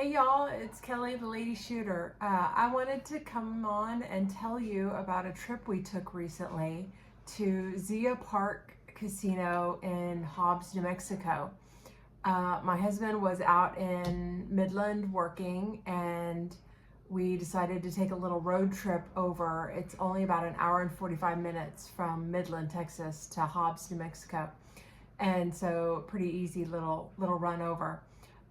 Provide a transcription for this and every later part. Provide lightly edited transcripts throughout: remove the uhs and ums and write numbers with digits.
Hey y'all, it's Kelly, the lady shooter. I wanted to come on and tell you about a trip we took recently to Zia Park Casino in Hobbs, New Mexico. My husband was out in Midland working, and we decided to take a little road trip over. It's only about an hour and 45 minutes from Midland, Texas to Hobbs, New Mexico. And so pretty easy little run over.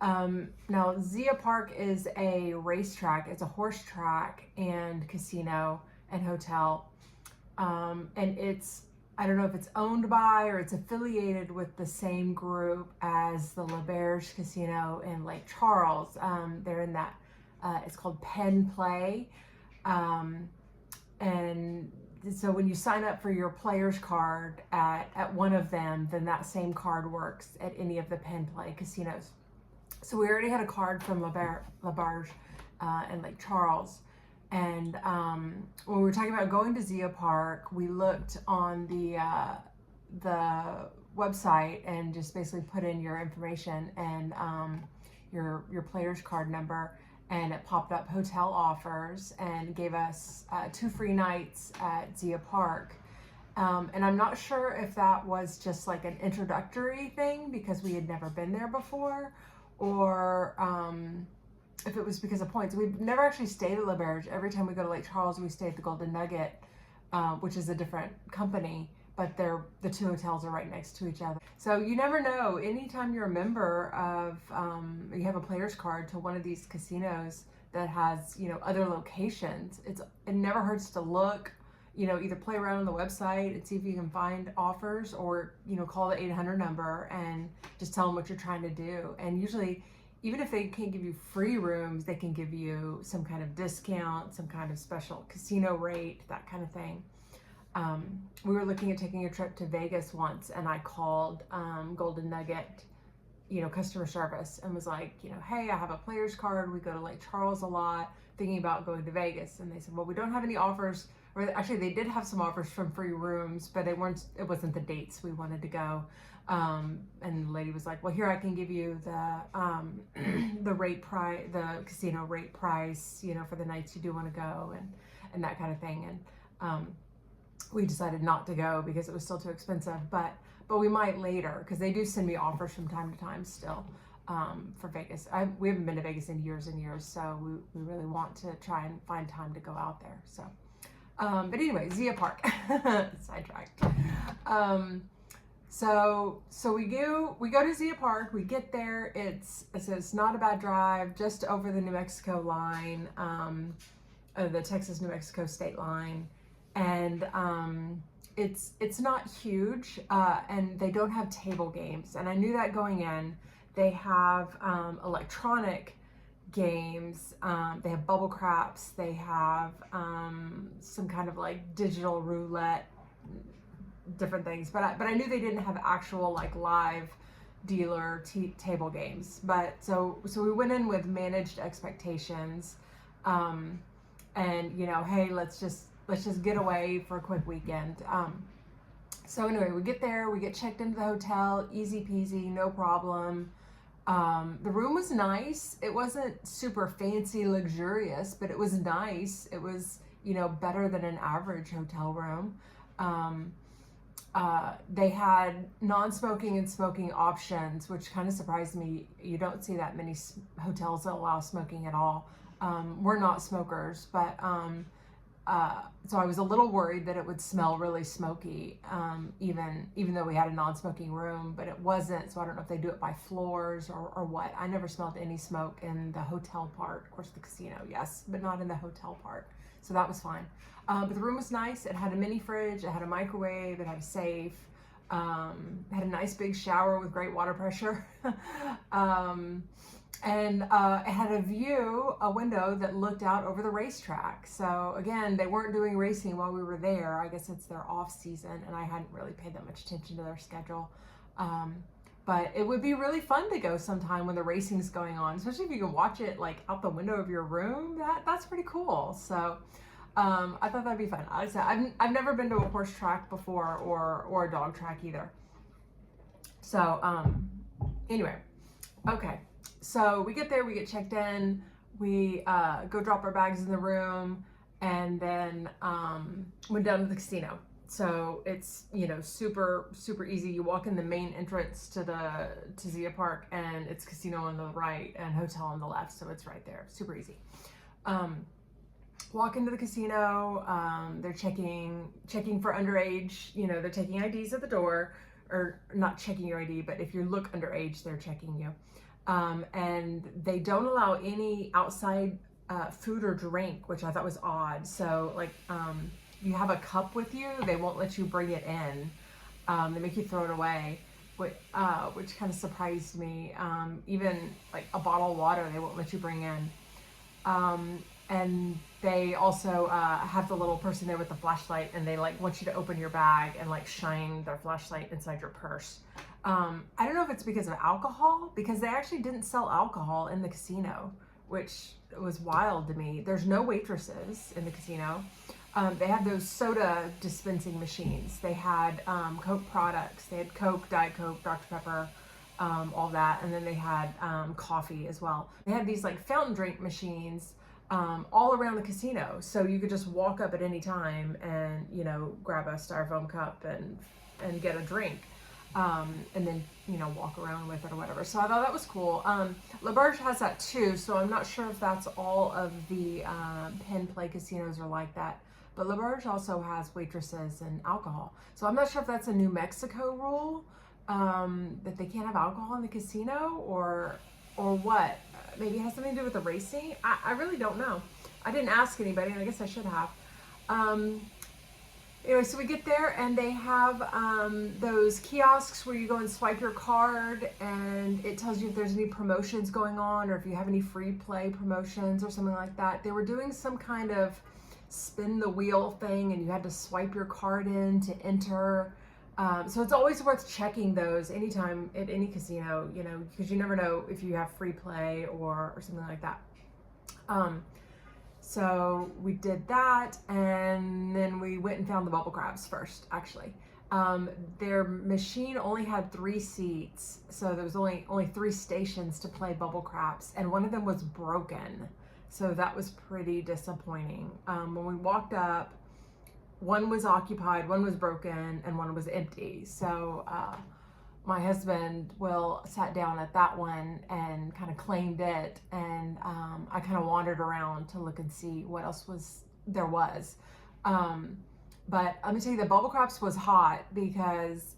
Now, Zia Park is a racetrack. It's a horse track and casino and hotel. And I don't know if it's owned by or it's affiliated with the same group as the L'Auberge Casino in Lake Charles. They're in that, it's called Penn Play. And so when you sign up for your player's card at one of them, then that same card works at any of the Penn Play casinos. So we already had a card from L'Auberge in Lake Charles. And when we were talking about going to Zia Park, we looked on the website and just basically put in your information and your player's card number, and it popped up hotel offers and gave us 2 free nights at Zia Park. And I'm not sure if that was just like an introductory thing because we had never been there before, or if it was because of points. We've never actually stayed at L'Auberge. Every time we go to Lake Charles, we stay at the Golden Nugget, which is a different company, but the 2 hotels are right next to each other. So you never know. Anytime you're a member of, you have a player's card to one of these casinos that has, other locations, it never hurts to look, either play around on the website and see if you can find offers, or, call the 800 number and just tell them what you're trying to do. And usually, even if they can't give you free rooms, they can give you some kind of discount, some kind of special casino rate, that kind of thing. We were looking at taking a trip to Vegas once, and I called Golden Nugget, customer service, and was like, hey, I have a player's card. We go to Lake Charles a lot, thinking about going to Vegas. And they said, well, we don't have any offers. Or actually, they did have some offers from free rooms, but it wasn't the dates we wanted to go. And the lady was like, well, here, I can give you the casino rate price, for the nights you do want to go, and that kind of thing. And we decided not to go because it was still too expensive, but we might later, because they do send me offers from time to time still for Vegas. We haven't been to Vegas in years and years, so we really want to try and find time to go out there. So, but anyway, Zia Park, sidetracked. So we go to Zia Park. We get there. It's not a bad drive, just over the New Mexico line, the Texas-New Mexico state line. And it's not huge, and they don't have table games. And I knew that going in. They have electronic games. They have bubble craps. They have some kind of like digital roulette, different things. But I knew they didn't have actual like live dealer table games. But so we went in with managed expectations, and hey, let's just get away for a quick weekend. So anyway, we get there, we get checked into the hotel, easy peasy, no problem. The room was nice. It wasn't super fancy, luxurious, but it was nice. It was, better than an average hotel room. They had non-smoking and smoking options, which kind of surprised me. You don't see that many hotels that allow smoking at all. We're not smokers, but so I was a little worried that it would smell really smoky, even though we had a non-smoking room, but it wasn't. So I don't know if they do it by floors or what. I never smelled any smoke in the hotel part. Of course, the casino, yes, but not in the hotel part. So that was fine. But the room was nice. It had a mini fridge. It had a microwave. It had a safe. It had a nice big shower with great water pressure. And it had a window that looked out over the racetrack. So again, they weren't doing racing while we were there. I guess it's their off season, and I hadn't really paid that much attention to their schedule. But it would be really fun to go sometime when the racing's going on, especially if you can watch it like out the window of your room. That's pretty cool. So I thought that'd be fun. I've never been to a horse track before, or a dog track either. So anyway, okay. So we get there, we get checked in, we go drop our bags in the room, and then went down to the casino. So it's, you know, super, super easy. You walk in the main entrance to Zia Park, and it's casino on the right and hotel on the left. So it's right there, super easy. Walk into the casino, they're checking for underage, you know, they're taking IDs at the door, or not checking your ID, but if you look underage, they're checking you. And they don't allow any outside food or drink, which I thought was odd. So like, you have a cup with you, they won't let you bring it in. They make you throw it away, which kind of surprised me. Even like a bottle of water, they won't let you bring in. And they also have the little person there with the flashlight, and they like want you to open your bag and like shine their flashlight inside your purse. I don't know if it's because of alcohol, because they actually didn't sell alcohol in the casino, which was wild to me. There's no waitresses in the casino. They had those soda dispensing machines. They had Coke products. They had Coke, Diet Coke, Dr. Pepper, all that. And then they had coffee as well. They had these like fountain drink machines all around the casino. So you could just walk up at any time and, you know, grab a styrofoam cup and get a drink. And then, you know, walk around with it or whatever. So I thought that was cool. La Barge has that too, so I'm not sure if that's all of the pen play casinos are like that. But La Barge also has waitresses and alcohol. So I'm not sure if that's a New Mexico rule, that they can't have alcohol in the casino, or what. Maybe it has something to do with the racing. I really don't know. I didn't ask anybody, and I guess I should have. Anyway, so we get there, and they have those kiosks where you go and swipe your card, and it tells you if there's any promotions going on, or if you have any free play promotions or something like that. They were doing some kind of spin the wheel thing, and you had to swipe your card in to enter. So it's always worth checking those anytime at any casino, you know, because you never know if you have free play or something like that. So we did that, and then we went and found the bubble crabs first, actually. Their machine only had 3 seats, so there was only 3 stations to play bubble crabs, and one of them was broken. So that was pretty disappointing. When we walked up, one was occupied, one was broken, and one was empty. So my husband sat down at that one and kind of claimed it, and I kind of wandered around to look and see what else there was. But let me tell you, the bubble craps was hot because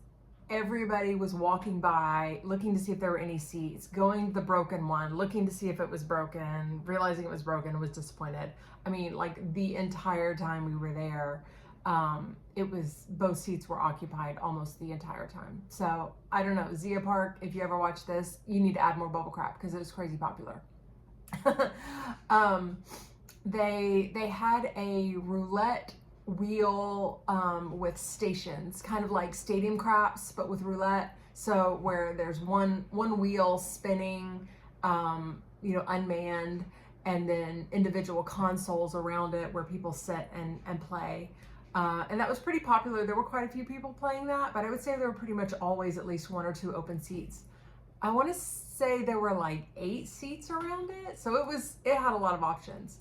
everybody was walking by looking to see if there were any seats, going to the broken one, looking to see if it was broken, realizing it was broken, was disappointed. I mean, like the entire time we were there, both seats were occupied almost the entire time. So I don't know, Zia Park, if you ever watch this, you need to add more bubble crap because it was crazy popular. They had a roulette wheel with stations, kind of like stadium craps, but with roulette. So where there's one wheel spinning, you know, unmanned, and then individual consoles around it where people sit and play. And that was pretty popular. There were quite a few people playing that, but I would say there were pretty much always at least 1 or 2 open seats. I want to say there were like 8 seats around it, so it had a lot of options.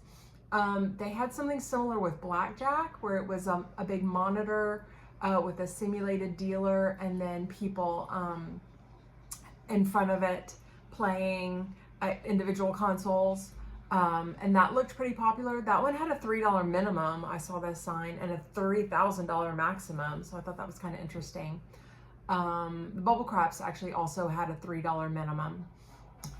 They had something similar with blackjack, where it was a big monitor with a simulated dealer, and then people in front of it playing individual consoles. And that looked pretty popular. That one had a $3 minimum, I saw that sign, and a $3,000 maximum, so I thought that was kind of interesting. The bubble craps actually also had a $3 minimum.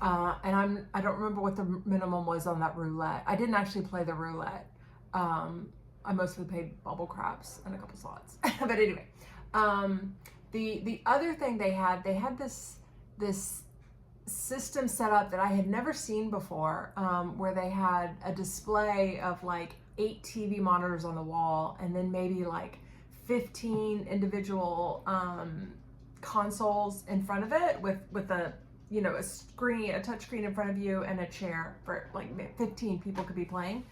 And I don't remember what the minimum was on that roulette. I didn't actually play the roulette. I mostly played bubble craps and a couple slots. But anyway, the other thing they had this system set up that I had never seen before, where they had a display of like 8 TV monitors on the wall, and then maybe like 15 individual consoles in front of it with a, you know, a touch screen in front of you and a chair for like 15 people could be playing.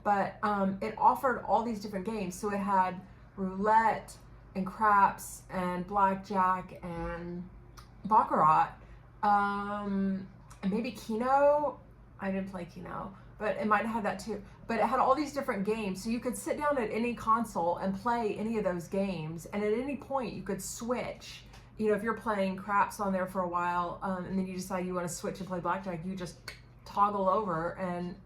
But it offered all these different games. So it had roulette and craps and blackjack and baccarat. and maybe Keno. I didn't play Keno, but it might have had that too. But it had all these different games, so you could sit down at any console and play any of those games, and at any point you could switch. You know, if you're playing craps on there for a while, and then you decide you want to switch and play blackjack, you just toggle over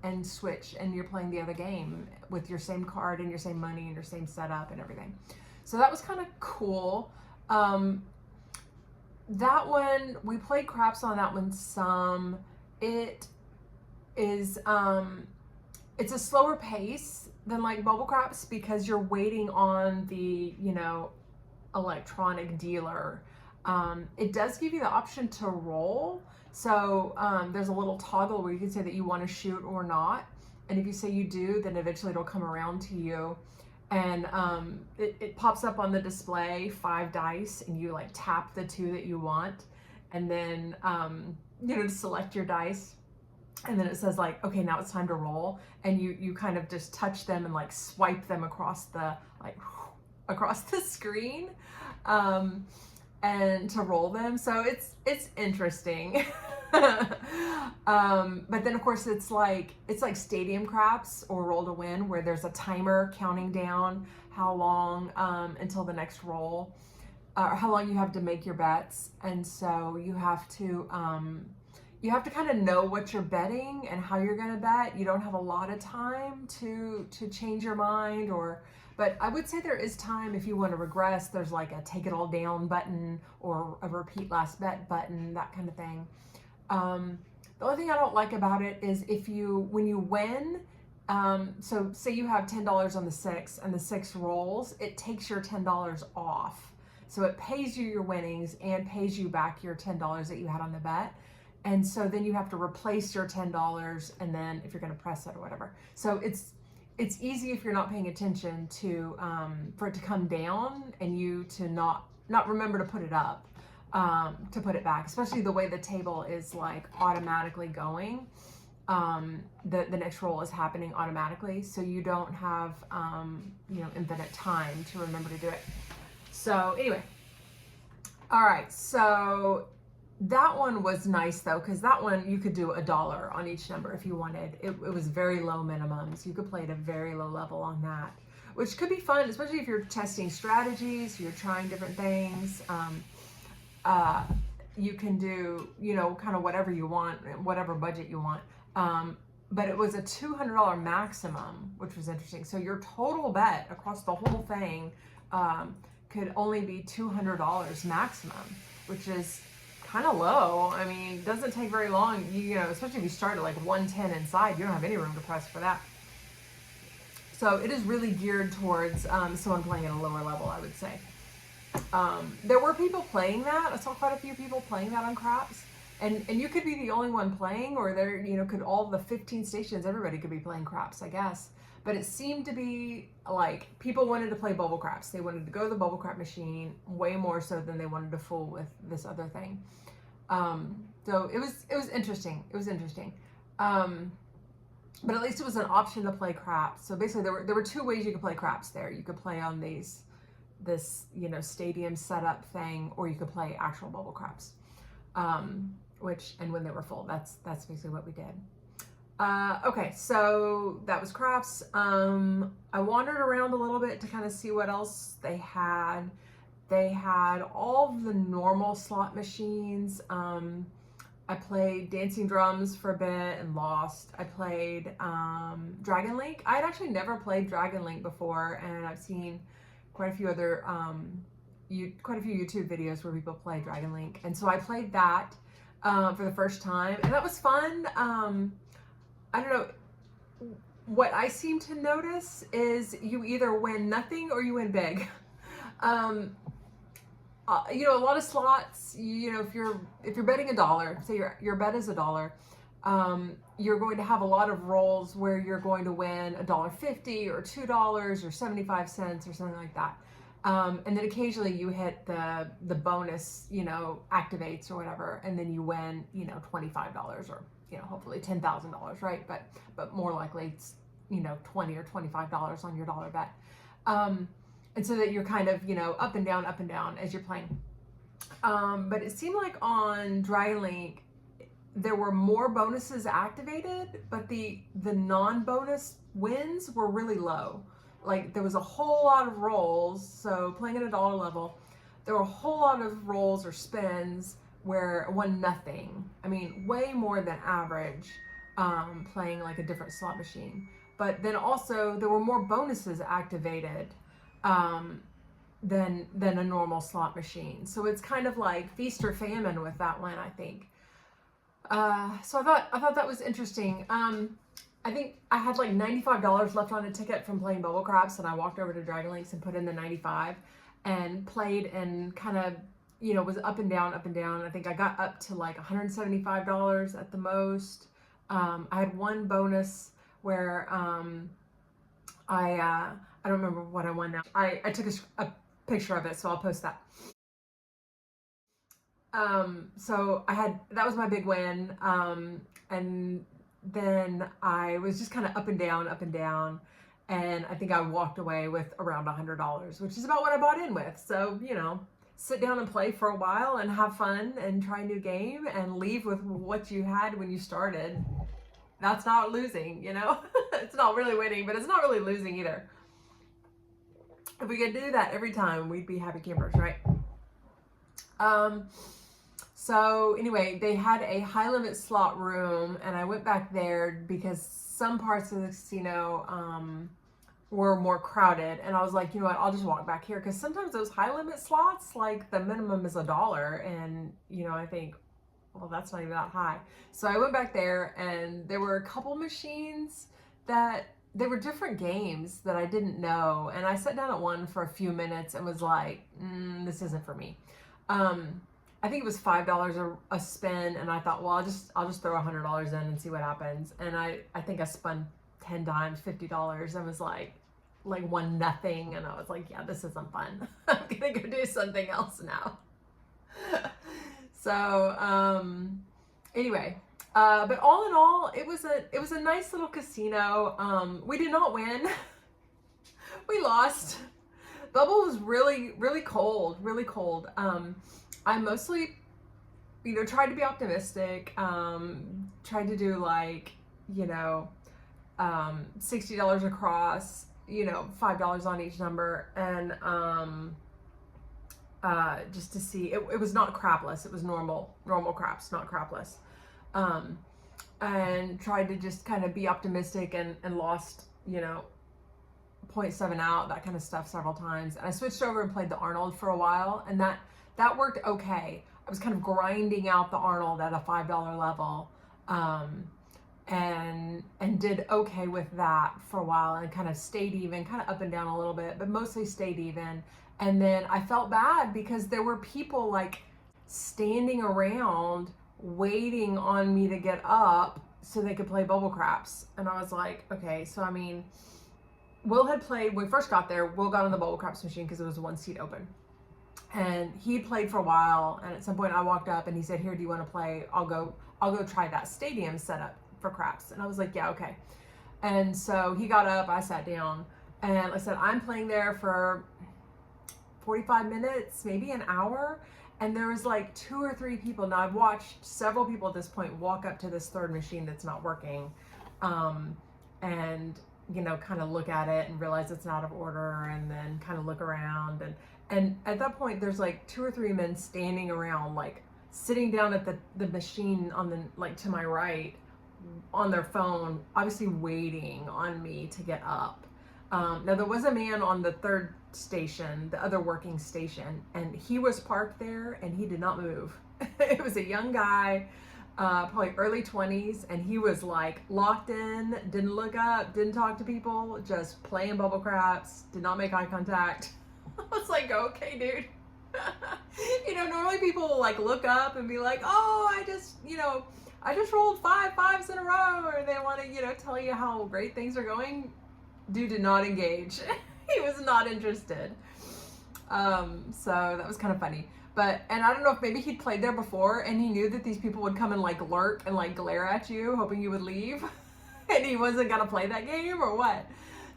and switch, and you're playing the other game with your same card and your same money and your same setup and everything. So that was kind of cool. That one, we played craps on that one some. It is it's a slower pace than like bubble craps because you're waiting on the, you know, electronic dealer. It does give you the option to roll. So there's a little toggle where you can say that you want to shoot or not. And if you say you do, then eventually it'll come around to you. And it pops up on the display 5 dice, and you like tap the 2 that you want, and then you know, select your dice, and then it says like, okay, now it's time to roll, and you kind of just touch them and like swipe them across the across the screen, and to roll them. So it's interesting. But then of course it's like stadium craps or roll to win, where there's a timer counting down how long until the next roll, or how long you have to make your bets. And so you have to kind of know what you're betting and how you're going to bet. You don't have a lot of time to change your mind, but I would say there is time if you want to regress. There's like a take it all down button or a repeat last bet button, that kind of thing. The only thing I don't like about it is when you win, so say you have $10 on the 6 and the 6 rolls, it takes your $10 off. So it pays you your winnings and pays you back your $10 that you had on the bet. And so then you have to replace your $10, and then if you're going to press it or whatever. So it's easy if you're not paying attention to for it to come down and you to not remember to put it up. To put it back, especially the way the table is like automatically going. The next roll is happening automatically, so you don't have you know, infinite time to remember to do it. So anyway, all right, so that one was nice though, because that one you could do $1 on each number if you wanted. It was very low minimums. You could play at a very low level on that, which could be fun, especially if you're testing strategies, you're trying different things. You can do, you know, kind of whatever you want, whatever budget you want. But it was a $200 maximum, which was interesting. So your total bet across the whole thing could only be $200 maximum, which is kind of low. I mean, it doesn't take very long, you know, especially if you start at like 110 inside, you don't have any room to press for that. So it is really geared towards someone playing at a lower level, I would say. There were people playing that. I saw quite a few people playing that on craps, and you could be the only one playing, or there, you know, could all the 15 stations, everybody could be playing craps, I guess. But it seemed to be like people wanted to play bubble craps. They wanted to go to the bubble crap machine way more so than they wanted to fool with this other thing. So it was interesting. It was interesting. But at least it was an option to play craps. So basically there were 2 ways you could play craps there. You could play on this, you know, stadium setup thing, or you could play actual bubble craps, and when they were full, that's basically what we did. Okay, so that was craps. I wandered around a little bit to kind of see what else they had. They had all of the normal slot machines. I played Dancing Drums for a bit and lost. I played Dragon Link. I had actually never played Dragon Link before, and I've seen quite a few other quite a few YouTube videos where people play Dragon Link, and so I played that for the first time, and that was fun. I don't know, what I seem to notice is you either win nothing or you win big. You know, a lot of slots, you know, if you're betting $1, say your bet is $1, you're going to have a lot of rolls where you're going to win $1.50 or $2 or 75 cents or something like that. And then occasionally you hit the bonus, you know, activates or whatever, and then you win, you know, $25 or, you know, hopefully $10,000, right? But more likely it's, you know, $20 or $25 on your dollar bet. And so that you're kind of, you know, up and down as you're playing. But it seemed like on Dragon Link, there were more bonuses activated, but the non-bonus wins were really low. Like there was a whole lot of rolls, so playing at a dollar level, there were a whole lot of rolls or spins where it won nothing. I mean, way more than average, playing like a different slot machine. But then also there were more bonuses activated than a normal slot machine. So it's kind of like feast or famine with that one, I think. So I thought that was interesting. I think I had like $95 left on a ticket from playing Bubble Craps, and I walked over to Dragon Links and put in the 95 and played, and kind of, you know, was up and down, up and down. I think I got up to like $175 at the most. I had one bonus where I don't remember what I won now. I took a picture of it, so I'll post that. So that was my big win. And then I was just kind of up and down. And I think I walked away with around $100, which is about what I bought in with. So, you know, sit down and play for a while and have fun and try a new game and leave with what you had when you started. That's not losing, you know? It's not really winning, but it's not really losing either. If we could do that every time, we'd be happy campers, right? So anyway, they had a high limit slot room, and I went back there because some parts of the casino were more crowded, and I was like, you know what, I'll just walk back here, because sometimes those high limit slots, like the minimum is $1, and you know, I think, well, that's not even that high. So I went back there, and there were a couple machines that they were different games that I didn't know, and I sat down at one for a few minutes and was like, this isn't for me. I think it was $5 a spin, and I thought, well, I'll just throw $100 in and see what happens. And I think I spun 10 times, $50, and was like won nothing, and I was like, yeah, this isn't fun. I'm gonna go do something else now. So anyway, but all in all, it was a nice little casino. We did not win. We lost. Bubble was really cold, really cold. I mostly, you know, tried to be optimistic, tried to do like, you know, $60 across, you know, $5 on each number, and just to see, it was not crapless, it was normal craps, not crapless, and tried to just kind of be optimistic, and lost, you know, 0.7 out, that kind of stuff several times. And I switched over and played the Arnold for a while, and that worked okay. I was kind of grinding out the Arnold at a $5 level, and did okay with that for a while, and kind of stayed even, kind of up and down a little bit, but mostly stayed even. And then I felt bad because there were people like standing around waiting on me to get up so they could play Bubble Craps. And I was like, okay, so I mean, Will had played, when we first got there, Will got on the Bubble Craps machine because it was one seat open. And he played for a while, and at some point I walked up and he said, here, do you want to play? I'll go try that stadium setup for craps. And I was like, yeah, okay. And so he got up, I sat down, and like I said, I'm playing there for 45 minutes, maybe an hour, and there was like 2 or 3 people. Now I've watched several people at this point walk up to this third machine that's not working, and you know, kind of look at it and realize it's not out of order, and then kind of look around, and at that point there's like 2 or 3 men standing around, like sitting down at the machine on the, like, to my right, on their phone, obviously waiting on me to get up. Now there was a man on the third station, the other working station, and he was parked there and he did not move. It was a young guy, probably early 20s, and he was like locked in, didn't look up, didn't talk to people, just playing Bubble Craps, did not make eye contact. I was like, okay, dude. You know, normally people will like look up and be like, oh, I just rolled 5 5s in a row, or they want to, you know, tell you how great things are going. Dude did not engage. He was not interested. So that was kind of funny. And I don't know if maybe he'd played there before and he knew that these people would come and like lurk and like glare at you, hoping you would leave, and he wasn't gonna play that game or what.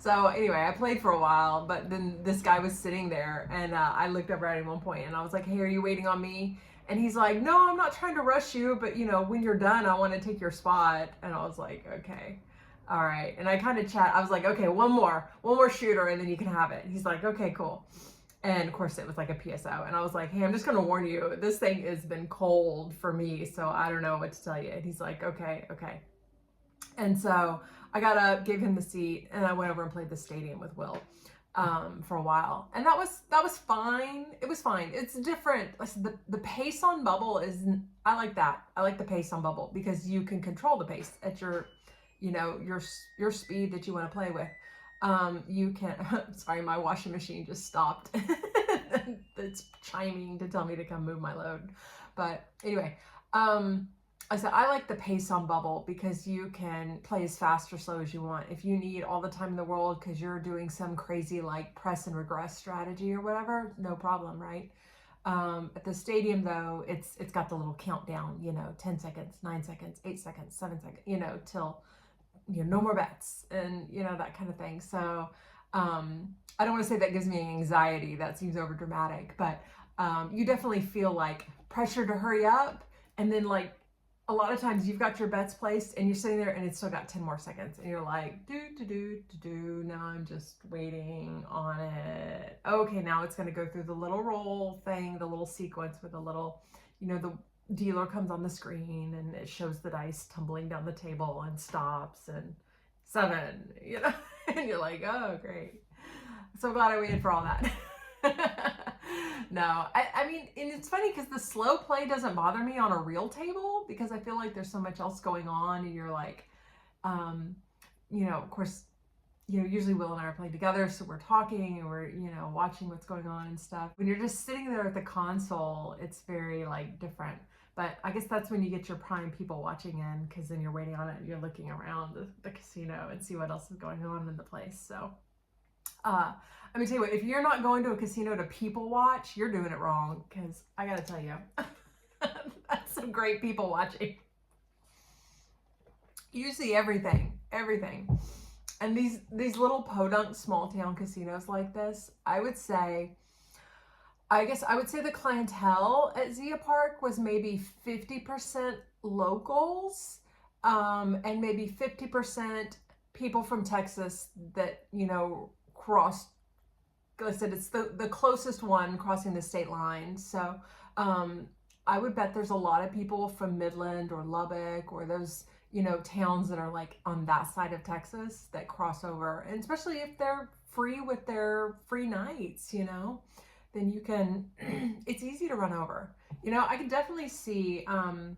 So anyway, I played for a while, but then this guy was sitting there, and I looked over at him at one point and I was like, hey, are you waiting on me? And he's like, no, I'm not trying to rush you, but you know, when you're done, I want to take your spot. And I was like, okay, all right. And I kind of I was like, okay, one more shooter, and then you can have it. He's like, okay, cool. And of course it was like a PSO. And I was like, hey, I'm just going to warn you, this thing has been cold for me, so I don't know what to tell you. And he's like, okay. And so I got up, gave him the seat, and I went over and played the stadium with Will for a while. And that was fine. It was fine. It's different. The pace on bubble I like that. I like the pace on bubble because you can control the pace at your speed that you want to play with. You can, sorry, my washing machine just stopped. It's chiming to tell me to come move my load. But anyway, I said, I like the pace on bubble because you can play as fast or slow as you want. If you need all the time in the world because you're doing some crazy like press and regress strategy or whatever, no problem, right? At the stadium though, it's got the little countdown, 10 seconds, 9 seconds, 8 seconds, 7 seconds, till no more bets and that kind of thing. So I don't want to say that gives me anxiety. That seems over dramatic, but you definitely feel like pressure to hurry up. And then like a lot of times you've got your bets placed and you're sitting there and it's still got 10 more seconds and you're like, now I'm just waiting on it. Okay, now it's going to go through the little roll thing, the little sequence with the little, the dealer comes on the screen and it shows the dice tumbling down the table and stops and 7, and you're like, oh, great. So glad I waited for all that. No, I mean, and it's funny because the slow play doesn't bother me on a real table because I feel like there's so much else going on and you're like, of course, usually Will and I are playing together, so we're talking and we're, watching what's going on and stuff. When you're just sitting there at the console, it's very like different. But I guess that's when you get your prime people watching in because then you're waiting on it and you're looking around the casino and see what else is going on in the place. So let me tell you what, if you're not going to a casino to people watch, you're doing it wrong because I got to tell you, that's some great people watching. You see everything. And these little podunk small town casinos like this, I would say the clientele at Zia Park was maybe 50% locals, and maybe 50% people from Texas that, crossed. Like I said, it's the closest one crossing the state line. So I would bet there's a lot of people from Midland or Lubbock or those, towns that are like on that side of Texas that cross over. And especially if they're free with their free nights, then you can, it's easy to run over. I can definitely see, I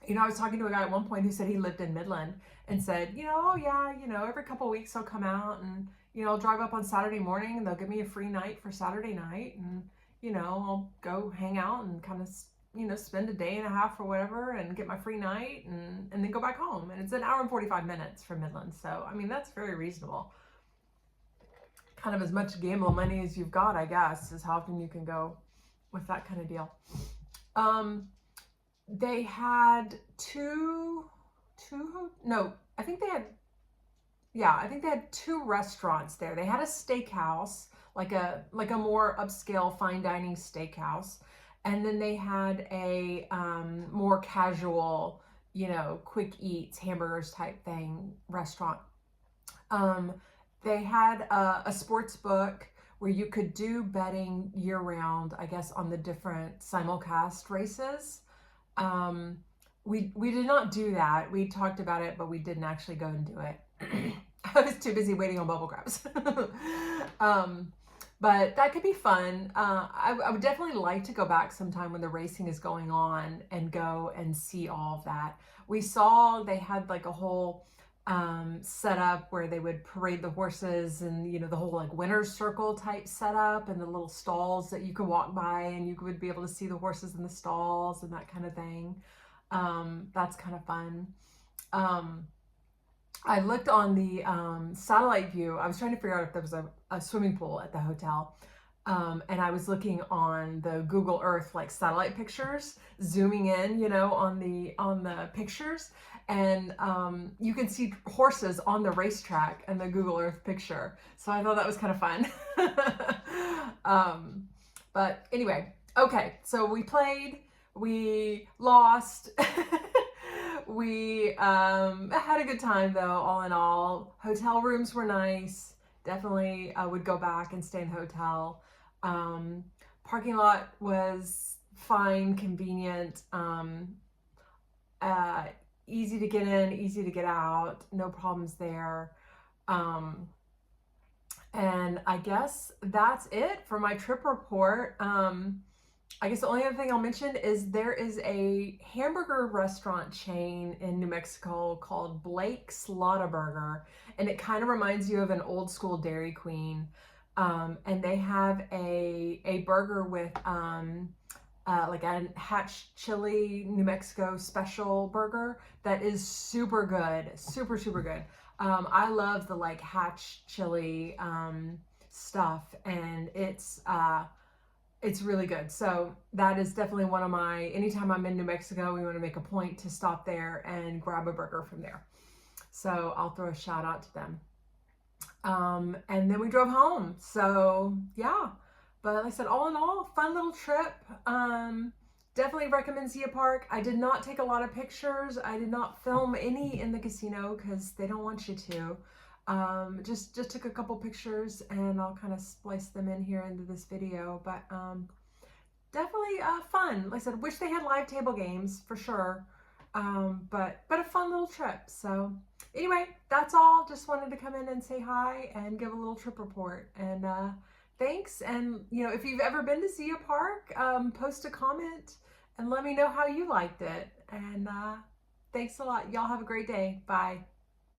was talking to a guy at one point who said he lived in Midland and said, oh yeah, every couple of weeks I'll come out and, I'll drive up on Saturday morning and they'll give me a free night for Saturday night. And, I'll go hang out and kind of, spend a day and a half or whatever and get my free night and then go back home. And it's an hour and 45 minutes from Midland. So, I mean, that's very reasonable. Kind of as much gamble money as you've got, I guess, is how often you can go with that kind of deal. They had I think they had 2 restaurants there. They had a steakhouse, like a more upscale fine dining steakhouse. And then they had a more casual, quick eats, hamburgers type thing restaurant. They had a sports book where you could do betting year round, I guess, on the different simulcast races. We did not do that. We talked about it, but we didn't actually go and do it. I was too busy waiting on bubble crabs. But that could be fun. I would definitely like to go back sometime when the racing is going on and go and see all of that. We saw they had like a whole setup where they would parade the horses and, the whole like winner's circle type setup and the little stalls that you could walk by and you would be able to see the horses in the stalls and that kind of thing. That's kind of fun. I looked on the satellite view. I was trying to figure out if there was a swimming pool at the hotel. And I was looking on the Google Earth, like satellite pictures, zooming in, on the pictures. And you can see horses on the racetrack in the Google Earth picture. So I thought that was kind of fun. But anyway, okay. So we played. We lost. We had a good time though, all in all. Hotel rooms were nice. Definitely would go back and stay in the hotel. Um, Parking lot was fine, convenient, uh, easy to get in, easy to get out. No problems there. Um, and I guess that's it for my trip report. I guess the only other thing I'll mention is there is a hamburger restaurant chain in New Mexico called Blake's Lottaburger, and it kind of reminds you of an old school Dairy Queen. And they have a burger with like a hatch chili New Mexico special burger that is super good, super good. I love the like hatch chili stuff, and it's really good. So that is definitely one of my, anytime I'm in New Mexico, we want to make a point to stop there and grab a burger from there. So I'll throw a shout out to them. And then we drove home. So yeah, but like I said, all in all, fun little trip. Definitely recommend Zia Park. I did not take a lot of pictures. I did not film any in the casino because they don't want you to. Just took a couple pictures, and I'll kind of splice them in here into this video. But definitely fun. Like I said, wish they had live table games for sure. But a fun little trip. So anyway, that's all. Just wanted to come in and say hi and give a little trip report. And thanks. And you know, if you've ever been to Zia Park, post a comment and let me know how you liked it. And thanks a lot. Y'all have a great day. Bye.